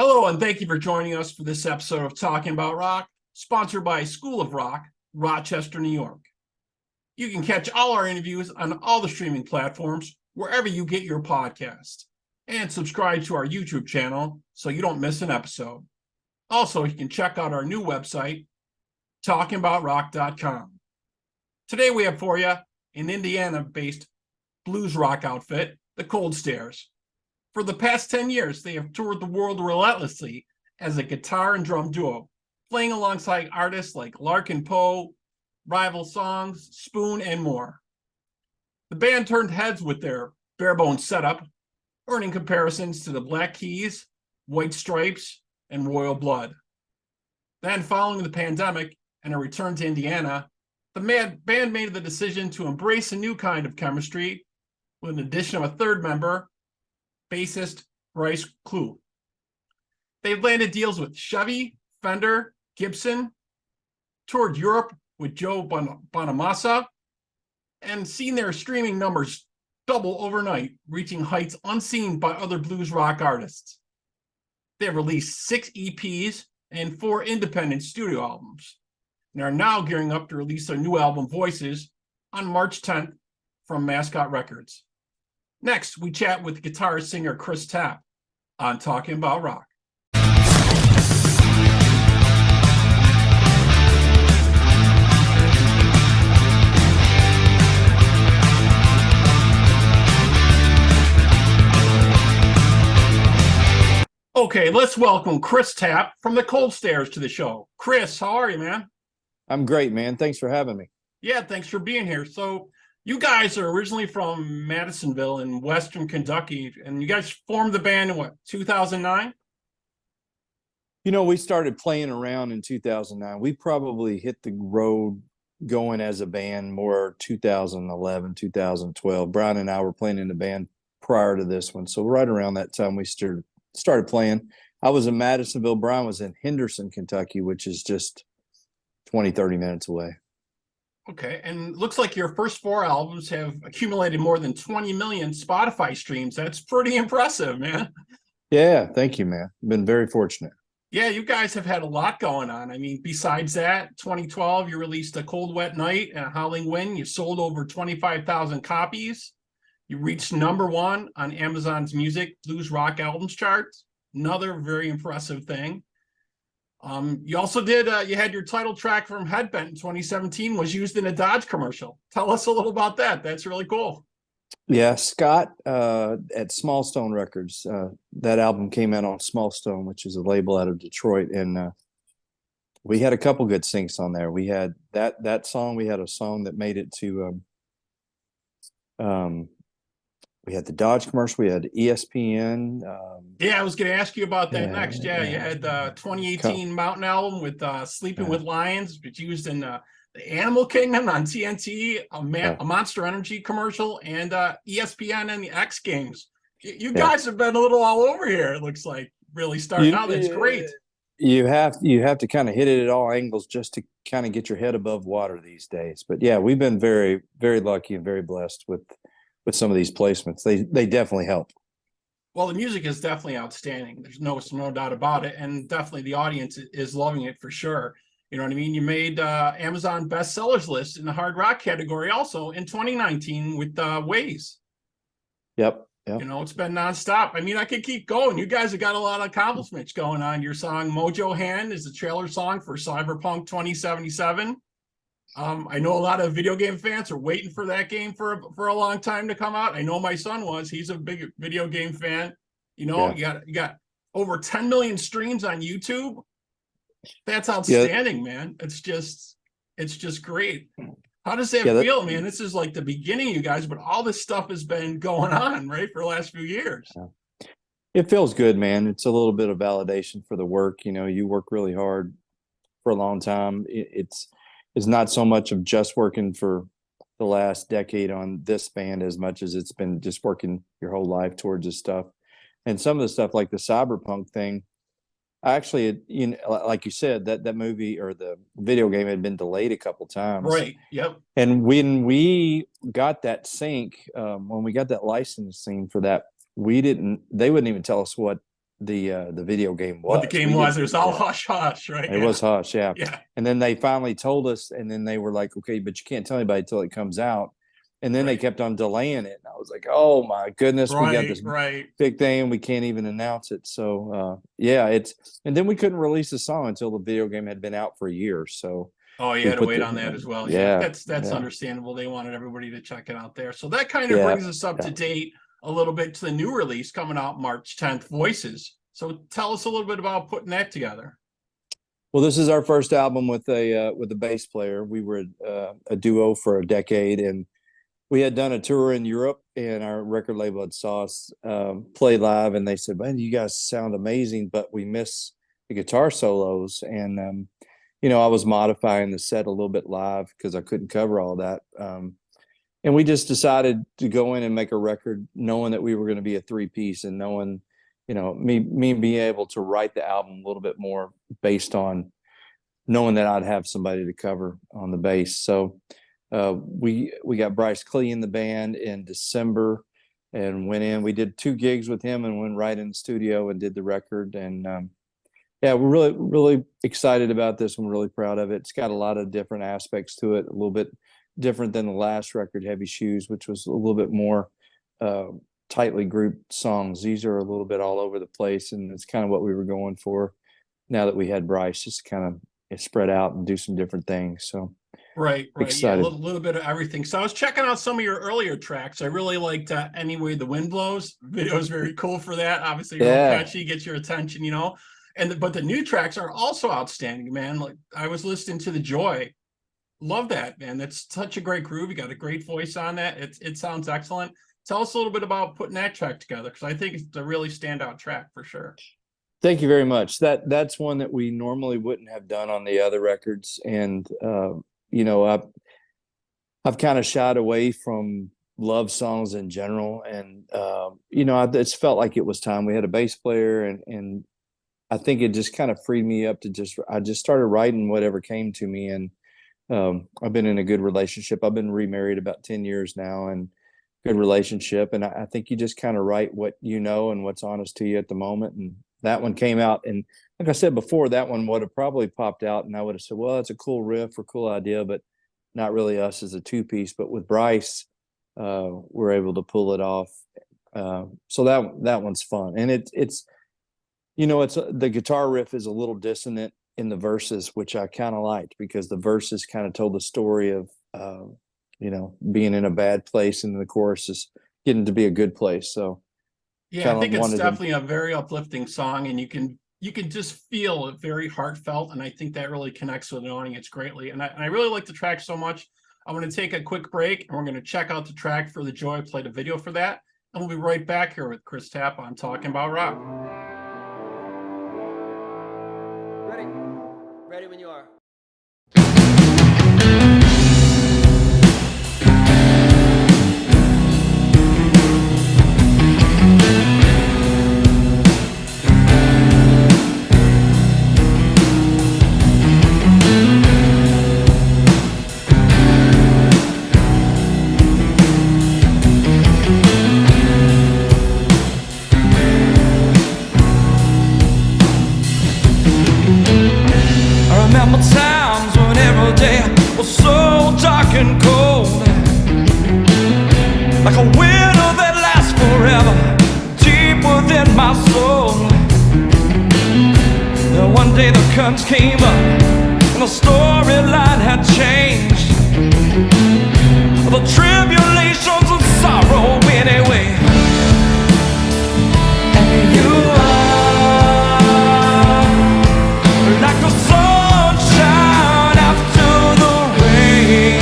Hello, and thank you for joining us for this episode of Talking About Rock, sponsored by School of Rock, Rochester, New York. You can catch all our interviews on all the streaming platforms, wherever you get your podcast, and subscribe to our YouTube channel so you don't miss an episode. Also, you can check out our new website, talkingaboutrock.com. Today we have for you an Indiana-based blues rock outfit, the Cold Stares. For the past 10 years, they have toured the world relentlessly as a guitar and drum duo, playing alongside artists like Larkin Poe, Rival Songs, Spoon, and more. The band turned heads with their bare-bones setup, earning comparisons to the Black Keys, White Stripes, and Royal Blood. Then, following the pandemic and a return to Indiana, the band made the decision to embrace a new kind of chemistry with an addition of a third member, bassist Bryce Clue. They've landed deals with Chevy, Fender, Gibson, toured Europe with Joe Bonamassa, and seen their streaming numbers double overnight, reaching heights unseen by other blues rock artists. They have released 6 EPs and 4 independent studio albums, and are now gearing up to release their new album, Voices, on March 10th from Mascot Records. Next, we chat with guitarist-singer Chris Tapp on Talking About Rock. Okay, let's welcome Chris Tapp from the Cold Stares to the show. Chris, how are you, man? I'm great, man. Thanks for having me. Yeah, thanks for being here. So, you guys are originally from Madisonville in Western Kentucky, and you guys formed the band in what, 2009? You know, we started playing around in 2009. We probably hit the road going as a band more 2011, 2012. Brian and I were playing in the band prior to this one. So right around that time we started playing. I was in Madisonville. Brian was in Henderson, Kentucky, which is just 20, 30 minutes away. Okay, and looks like your first 4 albums have accumulated more than 20 million Spotify streams. That's pretty impressive, man. Yeah, thank you, man. Been very fortunate. Yeah, you guys have had a lot going on. I mean, besides that, 2012, you released A Cold Wet Night and A Howling Wind. You sold over 25,000 copies. You reached #1 on Amazon's Music Blues Rock Albums chart. Another very impressive thing. You also did, you had your title track from Headbent in 2017 was used in a Dodge commercial. Tell us a little about that. That's really cool. Yeah, Scott at Small Stone Records. That album came out on Small Stone, which is a label out of Detroit, and we had a couple good syncs on there. We had that song. We had a song that made it to. We had the Dodge commercial. We had ESPN. Yeah, I was going to ask you about that next. Yeah, you had the 2018 Mountain album with Sleeping with Lions, which used in the Animal Kingdom on TNT, a Monster Energy commercial, and ESPN and the X Games. You guys have been a little all over here, it looks like, really starting out. That's great. You have to kind of hit it at all angles just to kind of get your head above water these days. But yeah, we've been very, very lucky and very blessed with some of these placements. They definitely help. Well, the music is definitely outstanding. There's no doubt about it. And definitely the audience is loving it for sure. You know what I mean? You made Amazon bestsellers list in the hard rock category also in 2019 with Ways. Yep. You know, it's been nonstop. I mean, I could keep going. You guys have got a lot of accomplishments going on. Your song Mojo Hand is the trailer song for Cyberpunk 2077. I know a lot of video game fans are waiting for that game for a long time to come out. I know my son was. He's a big video game fan. You know, you got over 10 million streams on YouTube. That's outstanding, man. It's just great. How does that feel, man? This is like the beginning, you guys, but all this stuff has been going on, right, for the last few years. It feels good, man. It's a little bit of validation for the work. You know, you work really hard for a long time. It's not so much of just working for the last decade on this band as much as it's been just working your whole life towards this stuff. And some of the stuff like the Cyberpunk thing, actually, you know, like you said, that movie or the video game had been delayed a couple times. Right. Yep. And when we got that sync, when we got that licensing for that, they wouldn't even tell us what the video game was. What the game was. It was all hush hush, right? It was hush, yeah. Yeah. And then they finally told us, and then they were like, okay, but you can't tell anybody until it comes out. And then they kept on delaying it. And I was like, oh my goodness, we got this big thing. We can't even announce it. So yeah, and then we couldn't release the song until the video game had been out for a year. So oh, you had to wait on that as well. Yeah, that's understandable. They wanted everybody to check it out there. So that kind of brings us up to date a little bit to the new release coming out March 10th, Voices. So tell us a little bit about putting that together. Well, this is our first album with a bass player. We were a duo for a decade, and we had done a tour in Europe, and our record label had saw us play live, and they said, man, you guys sound amazing, but we miss the guitar solos. And I was modifying the set a little bit live because I couldn't cover all that. And we just decided to go in and make a record knowing that we were going to be a three-piece, and knowing, me being able to write the album a little bit more based on knowing that I'd have somebody to cover on the bass. So we got Bryce Clee in the band in December and went in. We did 2 gigs with him and went right in the studio and did the record. And we're really, really excited about this one. Really proud of it. It's got a lot of different aspects to it, a little bit different than the last record, Heavy Shoes, which was a little bit more tightly grouped songs. These are a little bit all over the place, and it's kind of what we were going for now that we had Bryce, just kind of spread out and do some different things. So right. Excited. Yeah, a little bit of everything. So I was checking out some of your earlier tracks. I really liked Anyway the Wind Blows. Video is very cool for that. Obviously, real catchy, gets your attention, but the new tracks are also outstanding, man. Like, I was listening to The Joy. Love that, man. That's such a great groove. You got a great voice on that. It sounds excellent. Tell us a little bit about putting that track together, because I think it's a really standout track for sure. Thank you very much. That's one that we normally wouldn't have done on the other records. And, I've kind of shied away from love songs in general. And, it's felt like it was time. We had a bass player, and I think it just kind of freed me up to I just started writing whatever came to me. And I've been in a good relationship. I've been remarried about 10 years now, and good relationship. And I think you just kind of write what and what's honest to you at the moment. And that one came out. And like I said before, that one would have probably popped out, and I would have said, well, it's a cool riff or cool idea, but not really us as a 2-piece. But with Bryce, we're able to pull it off. So that one's fun. And it's the guitar riff is a little dissonant in the verses, which I kind of liked, because the verses kind of told the story of, being in a bad place, and the chorus is getting to be a good place. So yeah, I think it's definitely a very uplifting song, and you can just feel it very heartfelt. And I think that really connects with the audience greatly. And I really like the track so much. I'm going to take a quick break, and we're going to check out the track for The Joy, played a video for that. And we'll be right back here with Chris Tapp on Talking About Rock. Ready when you are. Times when every day was so dark and cold, like a winter that lasts forever, deep within my soul. Then one day the curtains came up, and the storyline had changed. The tribulations and sorrow went away, and you are like the sun after the rain.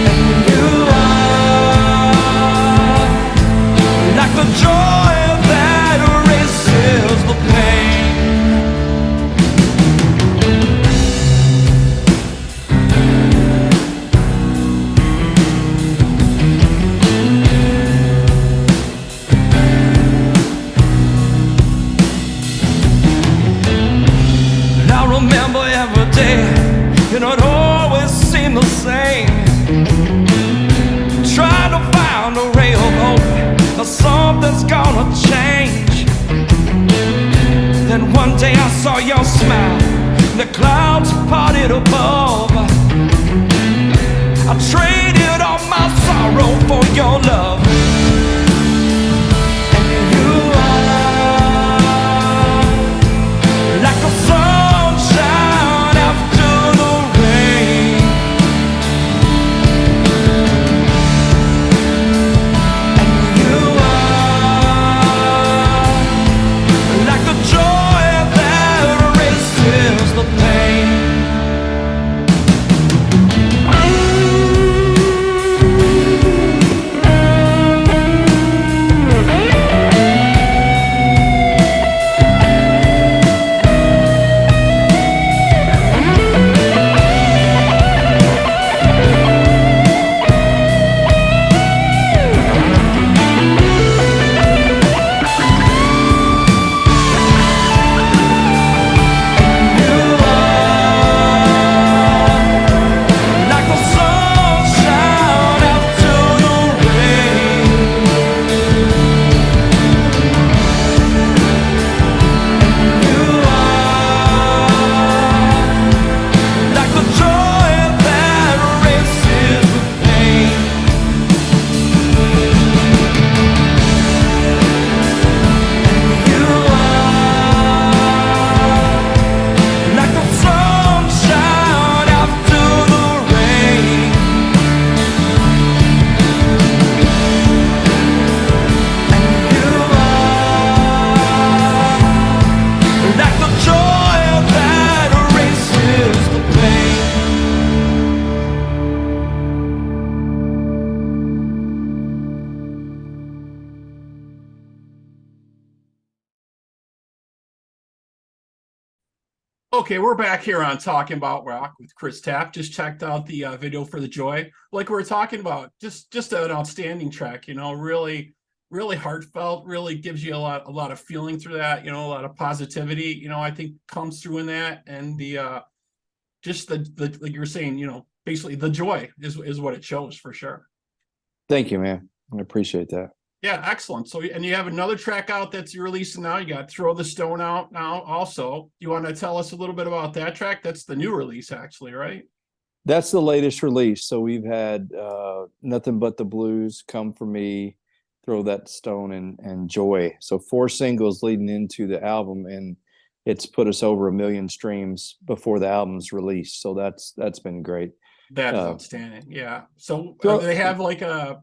And you are like the joy that erases the pain. something's gonna change. Then one day I saw your smile, the clouds parted above. I traded all my sorrow for your love. And you are like the sunshine after the rain. And you are like the joy that erases the pain. Like the sunshine after the rain. You are like the joy that erases the pain. You are like the sunshine after the rain. You are like the joy that erases the pain. Okay, we're back here on Talking About Rock with Chris Tapp. Just checked out the video for The Joy. Like we were talking about, just an outstanding track, you know, really, really heartfelt, really gives you a lot of feeling through that, you know, a lot of positivity, you know, I think comes through in that. And the just the like you were saying, you know, basically the joy is what it shows for sure. Thank you, man. I appreciate that. Yeah, excellent. So, and you have another track out that's releasing now. You got Throw the Stone out now also. You want to tell us a little bit about that track? That's the new release actually, right? That's the latest release. So we've had Nothing But the Blues, Come For Me, Throw That Stone, and Joy. So 4 singles leading into the album, and it's put us over 1 million streams before the album's released. So that's been great. That is Uh, outstanding. Yeah. So throw- do they have like a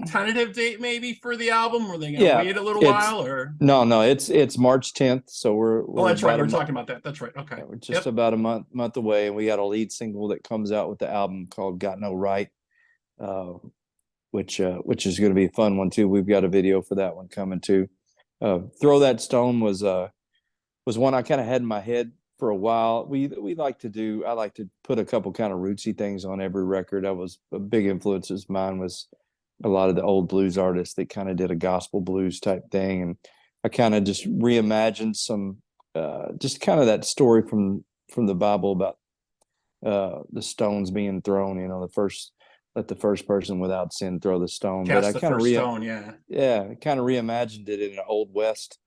tentative date maybe for the album? Or are they gonna Yeah, wait a little it's- while or? No, it's March 10th. So we're Oh, that's right. about a We're month- talking about that. That's right. Okay. Yeah, we're just Yep. about a month away, and we got a lead single that comes out with the album called "Got No Right," which is going to be a fun one too. We've got a video for that one coming too. "Throw That Stone" was one I kind of had in my head for a while. I like to put a couple kind of rootsy things on every record. I was a big influences. Mine was a lot of the old blues artists that kind of did a gospel blues type thing, and I kind of just reimagined some just kind of that story from the Bible about the stones being thrown. You know, let the first person without sin throw the stone. Cast but I the kind of first stone. Yeah. kind of reimagined it in an old west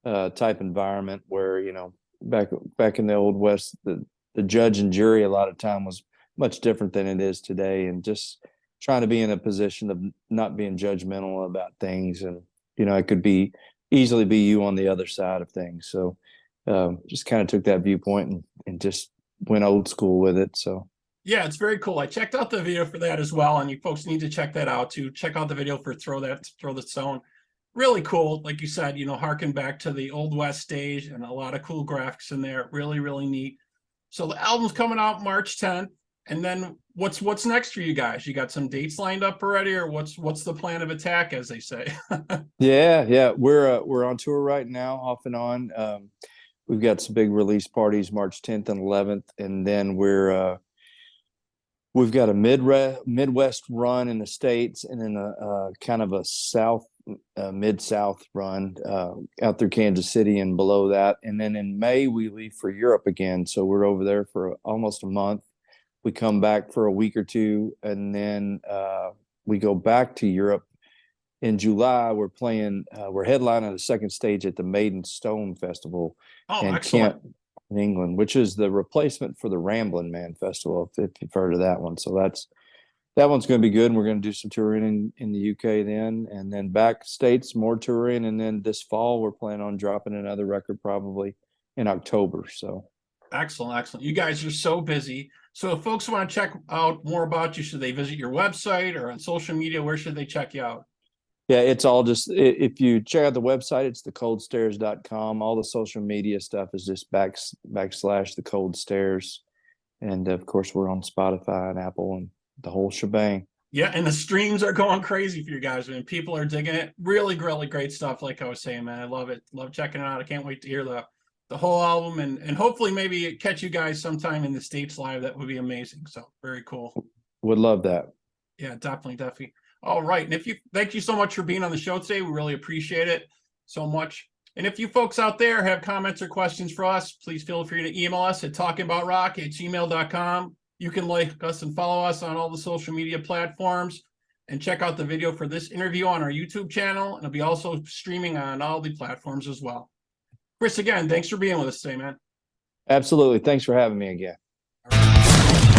type environment where, you know, back in the old west, the judge and jury a lot of time was much different than it is today, and just trying to be in a position of not being judgmental about things. And, you know, it could easily be you on the other side of things. So just kind of took that viewpoint and just went old school with it. So Yeah, it's very cool. I checked out the video for that as well, and you folks need to check that out too. Check out the video for Throw the Stone. Really cool. Like you said, you know, harken back to the Old West stage and a lot of cool graphics in there. Really, really neat. So the album's coming out March 10th. And then what's next for you guys? You got some dates lined up already, or what's the plan of attack, as they say? Yeah, we're on tour right now, off and on. We've got some big release parties March 10th and 11th, and then we've got a Midwest run in the States, and then a kind of a mid-South run out through Kansas City and below that. And then in May, we leave for Europe again. So we're over there for almost a month. We come back for a week or two, and then we go back to Europe in July, we're headlining the second stage at the Maiden Stone Festival Oh, in excellent. Kent, in England, which is the replacement for the Ramblin' Man Festival, if you've heard of that one. So that one's going to be good. And we're going to do some touring in the UK then, and then back states, more touring. And then this fall, we're planning on dropping another record probably in October. So Excellent, excellent. You guys are so busy. So if folks want to check out more about you, should they visit your website or on social media? Where should they check you out? yeah, it's all just, if you check out the website, it's thecoldstairs.com. All the social media stuff is just backslash the Cold Stairs. And of course, we're on Spotify and Apple and the whole shebang. Yeah, and the streams are going crazy for you guys, man. People are digging it. Really, really great stuff. Like I was saying, man, I love it. Love checking it out. I can't wait to hear the whole album and hopefully maybe catch you guys sometime in the States live. That would be amazing. So very cool. Would love that. Yeah, definitely, definitely. All right. And thank you so much for being on the show today. We really appreciate it so much. And if you folks out there have comments or questions for us, please feel free to email us at talkingaboutrock@gmail.com. You can like us and follow us on all the social media platforms and check out the video for this interview on our YouTube channel. And it'll be also streaming on all the platforms as well. Chris, again, thanks for being with us today, man. Absolutely. Thanks for having me again. All right.